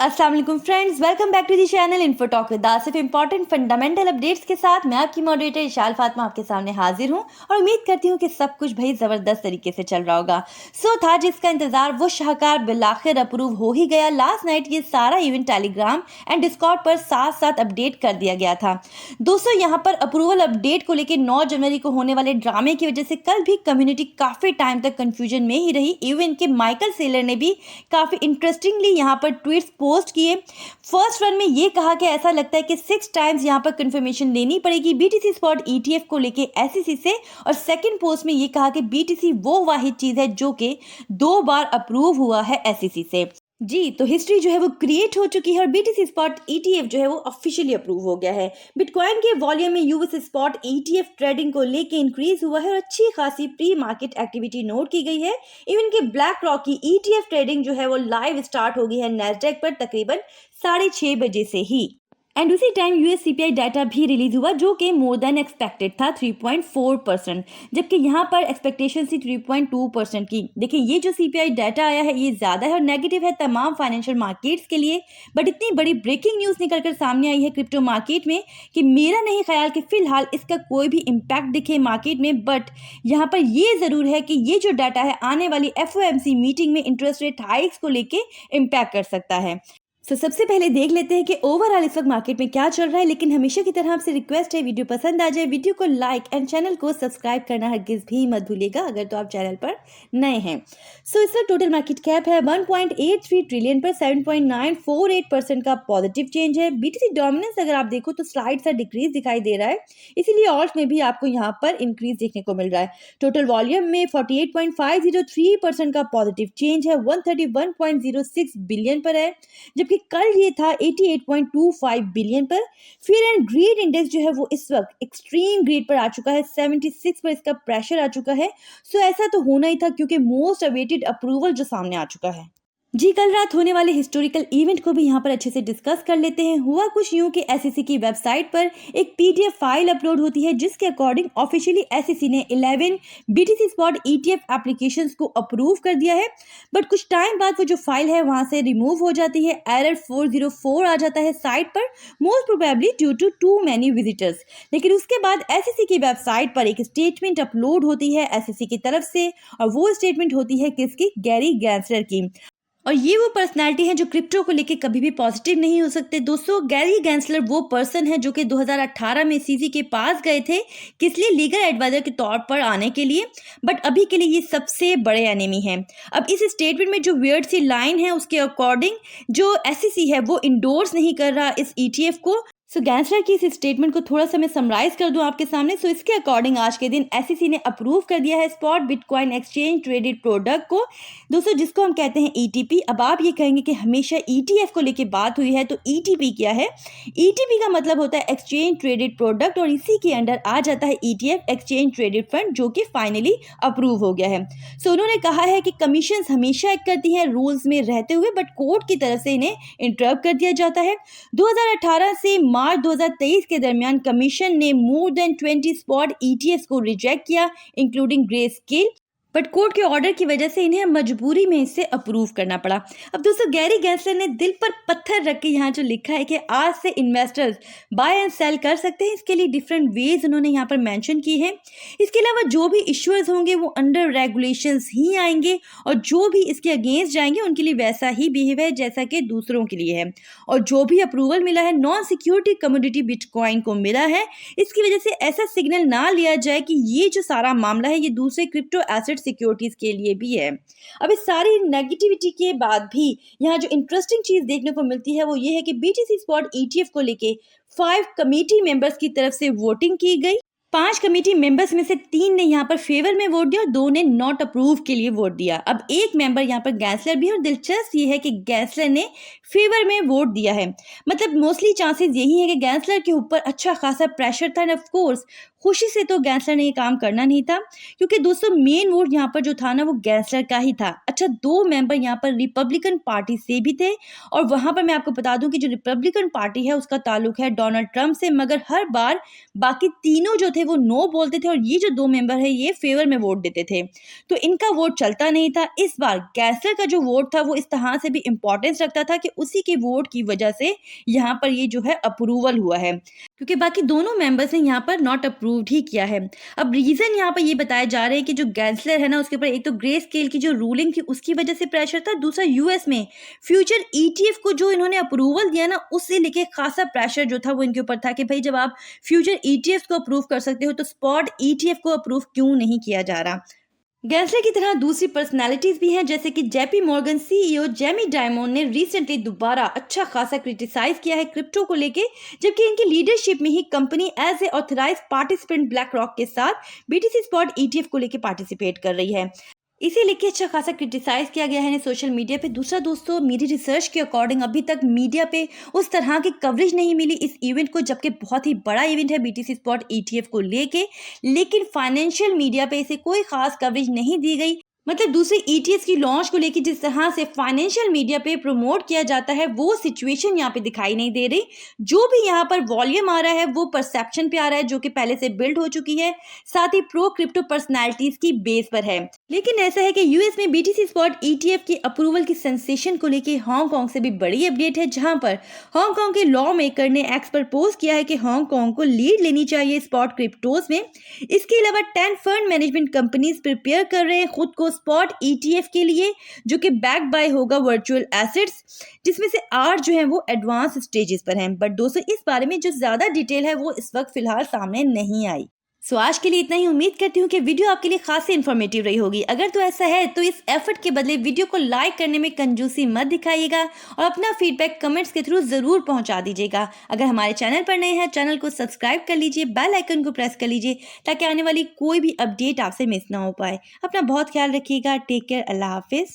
अस्सलाम वालेकुम friends, welcome back to the channel info talk with Asif. Important fundamental updates के साथ मैं आपकी मॉडरेटर इशाल फातिमा आपके सामने हाजिर हूं और उम्मीद करती हूं कि सब कुछ भाई ज़बरदस्त तरीके से चल रहा होगा। था जिसका इंतजार वो शाहकार बिलाखिर अप्रूव हो ही गया। लास्ट नाइट ये सारा इवेंट टेलीग्राम एंड डिस्कॉर्ड पर साथ साथ अपडेट कर दिया गया था। दोस्तों यहाँ पर अप्रूवल अपडेट को लेकर 9 जनवरी को होने वाले ड्रामे की वजह से कल भी कम्युनिटी काफ़ी टाइम तक कन्फ्यूजन में ही रही। इवन के माइकल सेलर ने भी काफ़ी इंटरेस्टिंगली यहाँ पर ट्वीट्स पोस्ट किए। फर्स्ट वन में ये कहा कि ऐसा लगता है कि 6 टाइम्स यहाँ पर कंफर्मेशन लेनी पड़ेगी बीटीसी स्पॉट ईटीएफ को लेके एसईसी से, और सेकंड पोस्ट में ये कहा कि बीटीसी वो वाहिद चीज़ है जो कि 2 बार अप्रूव हुआ है एसईसी से। जी, तो हिस्ट्री जो है वो क्रिएट हो चुकी है और बीटीसी स्पॉट ईटीएफ जो है वो ऑफिशियली अप्रूव हो गया है। बिटकॉइन के वॉल्यूम में यूएस स्पॉट ईटीएफ ट्रेडिंग को लेके इंक्रीज हुआ है और अच्छी खासी प्री मार्केट एक्टिविटी नोट की गई है। इवन के ब्लैक रॉक की ईटीएफ ट्रेडिंग जो है वो लाइव स्टार्ट हो गई है नैस्डैक पर तकरीबन 6:30 बजे से ही। एंड उसी टाइम यूएस सीपीआई डाटा भी रिलीज हुआ जो कि मोर देन एक्सपेक्टेड था 3.4%, जबकि यहाँ पर एक्सपेक्टेशन थी 3.2% की। देखिए ये जो सीपीआई डाटा आया है ये ज़्यादा है और नेगेटिव है तमाम फाइनेंशियल मार्केट्स के लिए। बट इतनी बड़ी ब्रेकिंग न्यूज़ निकल कर सामने आई है क्रिप्टो मार्केट में कि मेरा नहीं ख्याल कि फिलहाल इसका कोई भी इम्पैक्ट दिखे मार्केट में। बट यहाँ पर ये ज़रूर है कि ये जो डाटा है आने वाली एफओएमसी मीटिंग में इंटरेस्ट रेट हाइक्स को लेके इम्पैक्ट कर सकता है। सबसे पहले देख लेते हैं कि ओवरऑल इस वक्त मार्केट में क्या चल रहा है। लेकिन हमेशा की तरह आपसे रिक्वेस्ट है, वीडियो पसंद आ जाए वीडियो को लाइक एंड चैनल को सब्सक्राइब करना हरगिज भी मत भूलिएगा अगर तो आप चैनल पर नए हैं। इस वक्त टोटल मार्केट कैप है 1.83 ट्रिलियन पर 7.948% का पॉजिटिव चेंज है। बीटीसी डोमिनेंस अगर आप देखो तो स्लाइड सा डिक्रीज दिखाई दे रहा है, इसीलिए ऑल्ट में भी आपको यहाँ पर इंक्रीज देखने को मिल रहा है। टोटल वॉल्यूम में 48.503% का पॉजिटिव चेंज है, 131.06 बिलियन पर है, जबकि कल ये था 88.25 बिलियन पर। फियर एंड ग्रीड इंडेक्स जो है वो इस वक्त एक्सट्रीम ग्रीड पर आ चुका है, 76 पर इसका प्रेशर आ चुका है। ऐसा तो होना ही था क्योंकि मोस्ट अवेटेड अप्रूवल जो सामने आ चुका है। जी, कल रात होने वाले हिस्टोरिकल इवेंट को भी यहाँ पर अच्छे से डिस्कस कर लेते हैं। हुआ कुछ यूं कि एसईसी की वेबसाइट पर एक पीडीएफ फाइल अपलोड होती है जिसके अकॉर्डिंग ऑफिशियली एसईसी ने 11 बीटीसी स्पॉट ईटीएफ एप्लीकेशंस को अप्रूव कर दिया है। बट कुछ टाइम बाद वो जो फाइल है वहां से रिमूव हो जाती है, एरर 404 आ जाता है साइट पर, most probably due to too many visitors. लेकिन उसके बाद एसईसी की वेबसाइट पर एक स्टेटमेंट अपलोड होती है एसईसी की तरफ से, और वो स्टेटमेंट होती है किसकी? गैरी गैंसलर की। और ये वो पर्सनालिटी है जो क्रिप्टो को लेके कभी भी पॉजिटिव नहीं हो सकते। दोस्तों, गैरी गैंसलर वो पर्सन है जो कि 2018 में सीजी के पास गए थे, किस लिए? लीगल एडवाइजर के तौर पर आने के लिए। बट अभी के लिए ये सबसे बड़े एनिमी हैं। अब इस स्टेटमेंट में जो वियर्ड सी लाइन है उसके अकॉर्डिंग जो एसईसी है वो इंडोर्स नहीं कर रहा इस ईटीएफ को। गैंसलर की इस स्टेटमेंट को थोड़ा सा मैं समराइज कर दूं आपके सामने। इसके अकॉर्डिंग आज के दिन एसईसी ने अप्रूव कर दिया है spot bitcoin exchange traded product को, दोस्तों, जिसको हम कहते हैं ईटीपी। अब आप ये कहेंगे कि हमेशा ईटीएफ को लेके बात हुई है, तो ईटीपी क्या है? ईटीपी का मतलब होता है एक्सचेंज ट्रेडेड प्रोडक्ट, और इसी के अंडर आ जाता है ईटीएफ एक्सचेंज ट्रेडेड फंड, जो कि फाइनली अप्रूव हो गया है। उन्होंने कहा है कि कमीशन हमेशा एक करती हैं रूल्स में रहते हुए, बट कोर्ट की तरफ से इन्हें इंटरप्ट कर दिया जाता है। 2018 से मार्च 2023 के दरमियान कमीशन ने मोर देन 20 स्पॉट ईटीएफ को रिजेक्ट किया, including grey scale. But court के ऑर्डर की वजह से इन्हें मजबूरी में इसे अप्रूव करना पड़ा। अब दोस्तों, गैरी गैंसलर ने दिल पर पत्थर रख के यहाँ जो लिखा है कि आज से इन्वेस्टर्स बाय एंड सेल कर सकते हैं, इसके लिए डिफरेंट वेज उन्होंने यहाँ पर मेंशन की है। इसके अलावा जो भी इश्यूअर्स होंगे वो अंडर रेगुलेशंस ही आएंगे, और जो भी इसके अगेंस्ट जाएंगे उनके लिए वैसा ही बिहेवियर जैसा कि दूसरों के लिए है। और जो भी अप्रूवल मिला है नॉन सिक्योरिटी कमोडिटी बिटकॉइन को मिला है, इसकी वजह से ऐसा सिग्नल ना लिया जाए कि ये जो सारा मामला है ये दूसरे क्रिप्टो एसेट सिक्योरिटीज के लिए भी है। अब इस सारी नेगेटिविटी के बाद भी यहाँ जो इंटरेस्टिंग चीज देखने को मिलती है वो ये है कि बीटीसी स्पॉट ईटीएफ को लेके 5 कमेटी मेंबर्स की तरफ से वोटिंग की गई। 5 कमेटी मेंबर्स में से 3 ने यहाँ पर फेवर में वोट दिया और 2 ने नॉट अप्रूव के लिए वोट दिया। अब एक मेंबर यहाँ पर गैंसलर भी है, और दिलचस्प ये है कि गैंसलर ने फेवर में वोट दिया है। मतलब मोस्टली चांसेस यही है कि गैंसलर के ऊपर अच्छा खासा प्रेशर था, एंड ऑफ कोर्स खुशी से तो गैंसलर ने ये काम करना नहीं था, क्योंकि दोस्तों मेन वोट यहाँ पर जो था ना वो गैंसलर का ही था। अच्छा, 2 मेंबर यहाँ पर रिपब्लिकन पार्टी से भी थे, और वहाँ पर मैं आपको बता दूं कि जो रिपब्लिकन पार्टी है उसका ताल्लुक है डोनाल्ड ट्रंप से, मगर हर बार बाकी तीनों जो थे वो नो बोलते थे और ये जो 2 मेंबर है ये फेवर में वोट देते थे, तो इनका वोट चलता नहीं था। इस बार गैंसलर का जो वोट था वो इस तरह से भी इंपॉर्टेंस रखता था कि उसी के वोट की वजह से यहाँ पर ये जो है अप्रूवल हुआ है, क्योंकि बाकी दोनों मेंबर्स ने यहाँ पर नॉट अप्रूव्ड ही किया है। अब रीजन यहाँ पर ये बताया जा रहा है कि जो गैंसलर है ना उसके ऊपर एक तो ग्रे स्केल की जो रूलिंग थी उसकी वजह से प्रेशर था, दूसरा यूएस में फ्यूचर ईटीएफ को जो इन्होंने अप्रूवल दिया ना उससे लेके खासा प्रेशर जो था वो इनके ऊपर था कि भाई जब आप फ्यूचर ईटीएफ को अप्रूव कर सकते हो तो स्पॉट ईटीएफ को अप्रूव क्यों नहीं किया जा रहा। गैंसलर की तरह दूसरी पर्सनालिटीज भी हैं, जैसे कि JP Morgan CEO Jamie diamond ने रिसेंटली दोबारा अच्छा खासा क्रिटिसाइज किया है क्रिप्टो को लेके, जबकि इनकी लीडरशिप में ही company as a authorise participant BlackRock के साथ बीटीसी स्पॉट ईटीएफ को लेके पार्टिसिपेट कर रही है। इसे लेके अच्छा खासा क्रिटिसाइज किया गया है सोशल मीडिया पे। दूसरा दोस्तों, मेरी रिसर्च के अकॉर्डिंग अभी तक मीडिया पे उस तरह की कवरेज नहीं मिली इस इवेंट को, जबकि बहुत ही बड़ा इवेंट है बीटीसी स्पॉट ईटीएफ को लेके, लेकिन फाइनेंशियल मीडिया पे इसे कोई खास कवरेज नहीं दी गई। मतलब दूसरे ईटीएफ की लॉन्च को लेकर जिस तरह से फाइनेंशियल मीडिया पे प्रमोट किया जाता है वो सिचुएशन यहाँ पे दिखाई नहीं दे रही। जो भी यहाँ पर वॉल्यूम आ रहा है वो परसेप्शन पे आ रहा है जो कि पहले से बिल्ड हो चुकी है, साथ ही प्रो क्रिप्टो पर्सनैलिटीज की बेस पर है। लेकिन ऐसा है कि यूएस में बीटीसी स्पॉट ईटीएफ की अप्रूवल की सेंसेशन को लेकर हांगकांग से भी बड़ी अपडेट है, जहां पर हांगकांग के लॉ मेकर ने एक्स प्रपोज किया है कि हांगकांग को लीड लेनी चाहिए स्पॉट क्रिप्टोज में। इसके अलावा 10 फंड मैनेजमेंट कंपनीज प्रिपेयर कर रहे हैं खुद को स्पॉट ईटीएफ के लिए, जो कि बैक बाय होगा वर्चुअल एसेट्स, जिसमें से 8 जो है वो एडवांस स्टेजेस पर हैं। बट दोस्तों इस बारे में जो ज्यादा डिटेल है वो इस वक्त फिलहाल सामने नहीं आई। सो आज के लिए इतना ही। उम्मीद करती हूँ कि वीडियो आपके लिए खासी इन्फॉर्मेटिव रही होगी। अगर तो ऐसा है तो इस एफर्ट के बदले वीडियो को लाइक करने में कंजूसी मत दिखाइएगा और अपना फीडबैक कमेंट्स के थ्रू जरूर पहुंचा दीजिएगा। अगर हमारे चैनल पर नए हैं, चैनल को सब्सक्राइब कर लीजिए, बेल आइकन को प्रेस कर लीजिए ताकि आने वाली कोई भी अपडेट आपसे मिस ना हो पाए। अपना बहुत ख्याल रखिएगा। Take care. अल्लाह हाफिज।